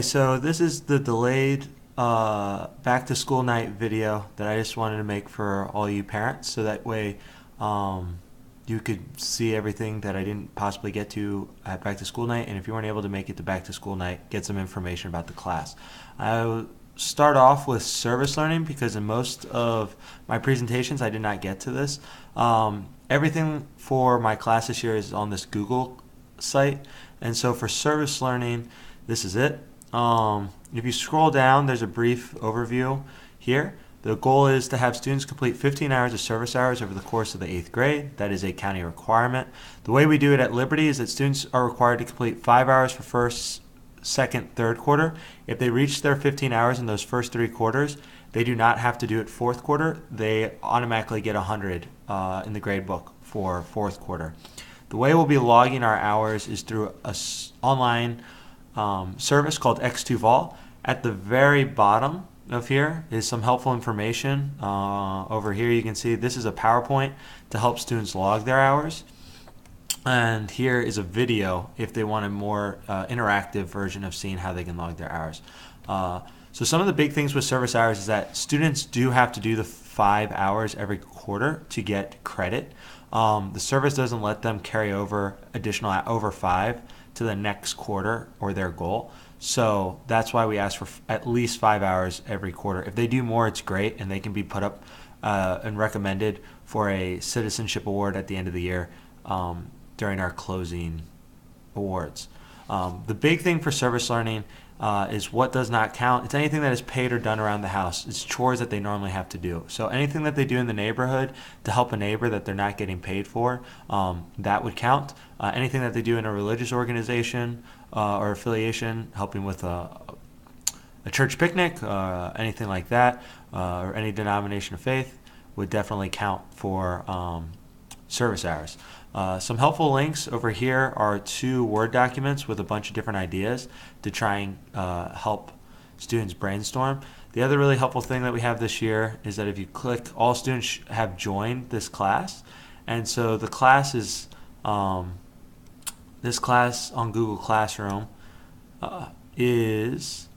So this is the delayed back to school night video that I just wanted to make for all you parents, so that way you could see everything that I didn't possibly get to at back to school night, and if you weren't able to make it to back to school night, get some information about the class. I will start off with service learning because in most of my presentations I did not get to this. Everything for my class this year is on this Google site, and so for service learning, this is it. If you scroll down, there's a brief overview here. The goal is to have students complete 15 hours of service hours over the course of the 8th grade. That is a county requirement. The way we do it at Liberty is that students are required to complete 5 hours for first, second, third quarter. If they reach their 15 hours in those first 3 quarters, they do not have to do it fourth quarter. They automatically get 100 in the grade book for fourth quarter. The way we'll be logging our hours is through an online service called X2Vol. At the very bottom of here is some helpful information. Over here you can see this is a PowerPoint to help students log their hours. And here is a video if they want a more interactive version of seeing how they can log their hours. So some of the big things with service hours is that students do have to do the 5 hours every quarter to get credit. The service doesn't let them carry over additional over 5 to the next quarter or their goal. So that's why we ask for at least 5 hours every quarter. If they do more, it's great, and they can be put up and recommended for a citizenship award at the end of the year during our closing awards. The big thing for service learning is what does not count. It's anything that is paid or done around the house. It's chores that they normally have to do. So anything that they do in the neighborhood to help a neighbor that they're not getting paid for, that would count. Anything that they do in a religious organization or affiliation, helping with a church picnic, anything like that, or any denomination of faith, would definitely count for service hours. Some helpful links over here are 2 Word documents with a bunch of different ideas to try and help students brainstorm. The other really helpful thing that we have this year is that if you click, all students have joined this class, and so the class is this class on Google Classroom is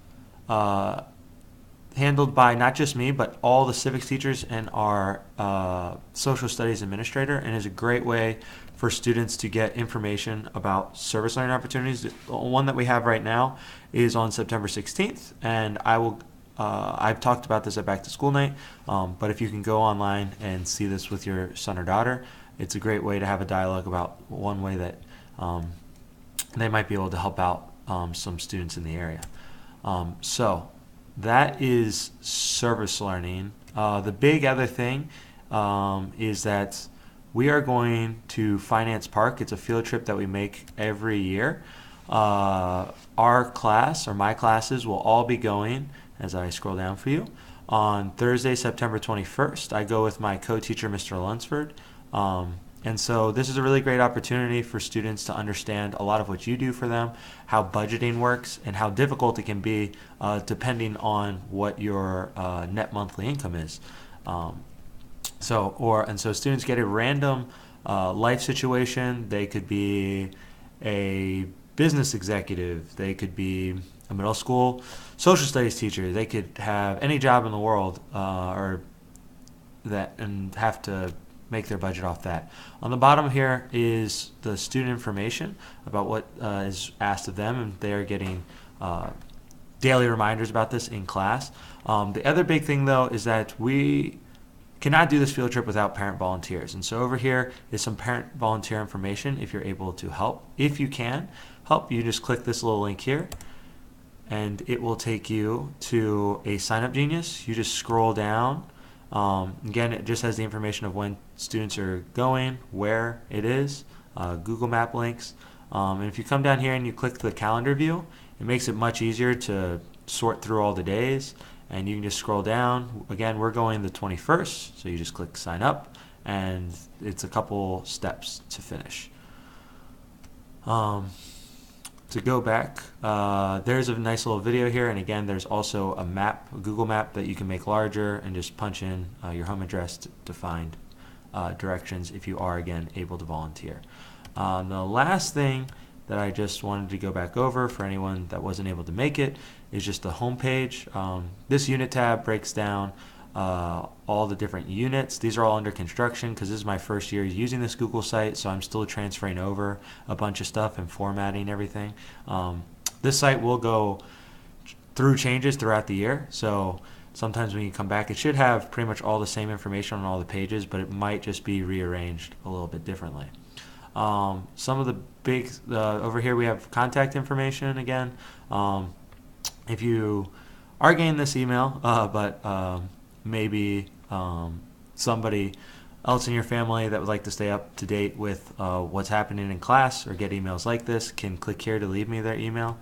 handled by not just me, but all the civics teachers and our social studies administrator, and is a great way for students to get information about service learning opportunities. The one that we have right now is on September 16th, and I've talked about this at Back to School Night, but if you can go online and see this with your son or daughter, it's a great way to have a dialogue about one way that they might be able to help out some students in the area. So that is service learning. The big other thing is that we are going to Finance Park. It's a field trip that we make every year. Our class, or my classes, will all be going, as I scroll down for you, on Thursday, September 21st. I go with my co-teacher, Mr. Lunsford. And so this is a really great opportunity for students to understand a lot of what you do for them, how budgeting works, and how difficult it can be depending on what your net monthly income is. So students get a random life situation. They could be a business executive. They could be a middle school social studies teacher. They could have any job in the world and have to make their budget off that. On the bottom here is the student information about what is asked of them, and they are getting daily reminders about this in class. The other big thing, though, is that we cannot do this field trip without parent volunteers. And so over here is some parent volunteer information if you're able to help. If you can help, you just click this little link here, and it will take you to a Sign Up Genius. You just scroll down. Again, it just has the information of when students are going, where it is, Google Map links. And if you come down here and you click the calendar view, it makes it much easier to sort through all the days, and you can just scroll down. Again, we're going the 21st, so you just click sign up, and it's a couple steps to finish. To go back, there's a nice little video here, and again, there's also a map, a Google map that you can make larger and just punch in your home address to find directions if you are, again, able to volunteer. The last thing that I just wanted to go back over for anyone that wasn't able to make it is just the home page. This unit tab breaks down all the different units. These are all under construction because this is my first year using this Google site, so I'm still transferring over a bunch of stuff and formatting everything. This site will go through changes throughout the year, so sometimes when you come back it should have pretty much all the same information on all the pages, but it might just be rearranged a little bit differently. Some of the big over here we have contact information again. If you are getting this email, but maybe somebody else in your family that would like to stay up to date with what's happening in class or get emails like this can click here to leave me their email.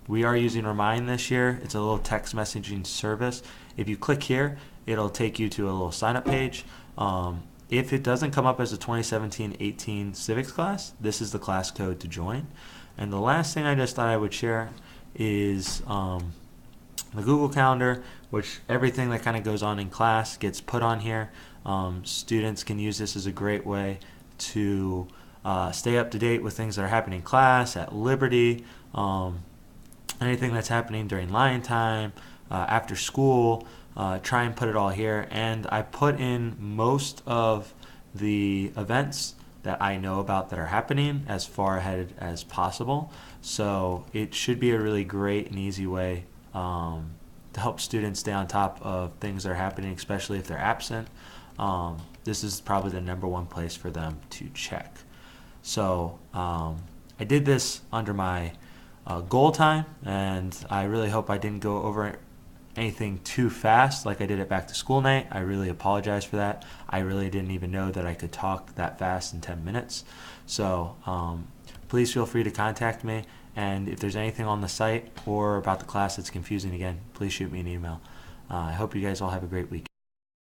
We are using Remind this year. It's a little text messaging service. If you click here, it'll take you to a little sign up page. If it doesn't come up as a 2017-18 civics class, this is the class code to join. And the last thing I just thought I would share is the Google Calendar, which everything that kind of goes on in class gets put on here. Students can use this as a great way to stay up to date with things that are happening in class, at Liberty, anything that's happening during Lion Time, after school. Try and put it all here, and I put in most of the events that I know about that are happening as far ahead as possible, so it should be a really great and easy way to help students stay on top of things that are happening, especially if they're absent. This is probably the #1 place for them to check. So I did this under my goal time, and I really hope I didn't go over anything too fast like I did at back to school night. I really apologize for that. I really didn't even know that I could talk that fast in 10 minutes. So please feel free to contact me, and if there's anything on the site or about the class that's confusing, again, please shoot me an email. I hope you guys all have a great week.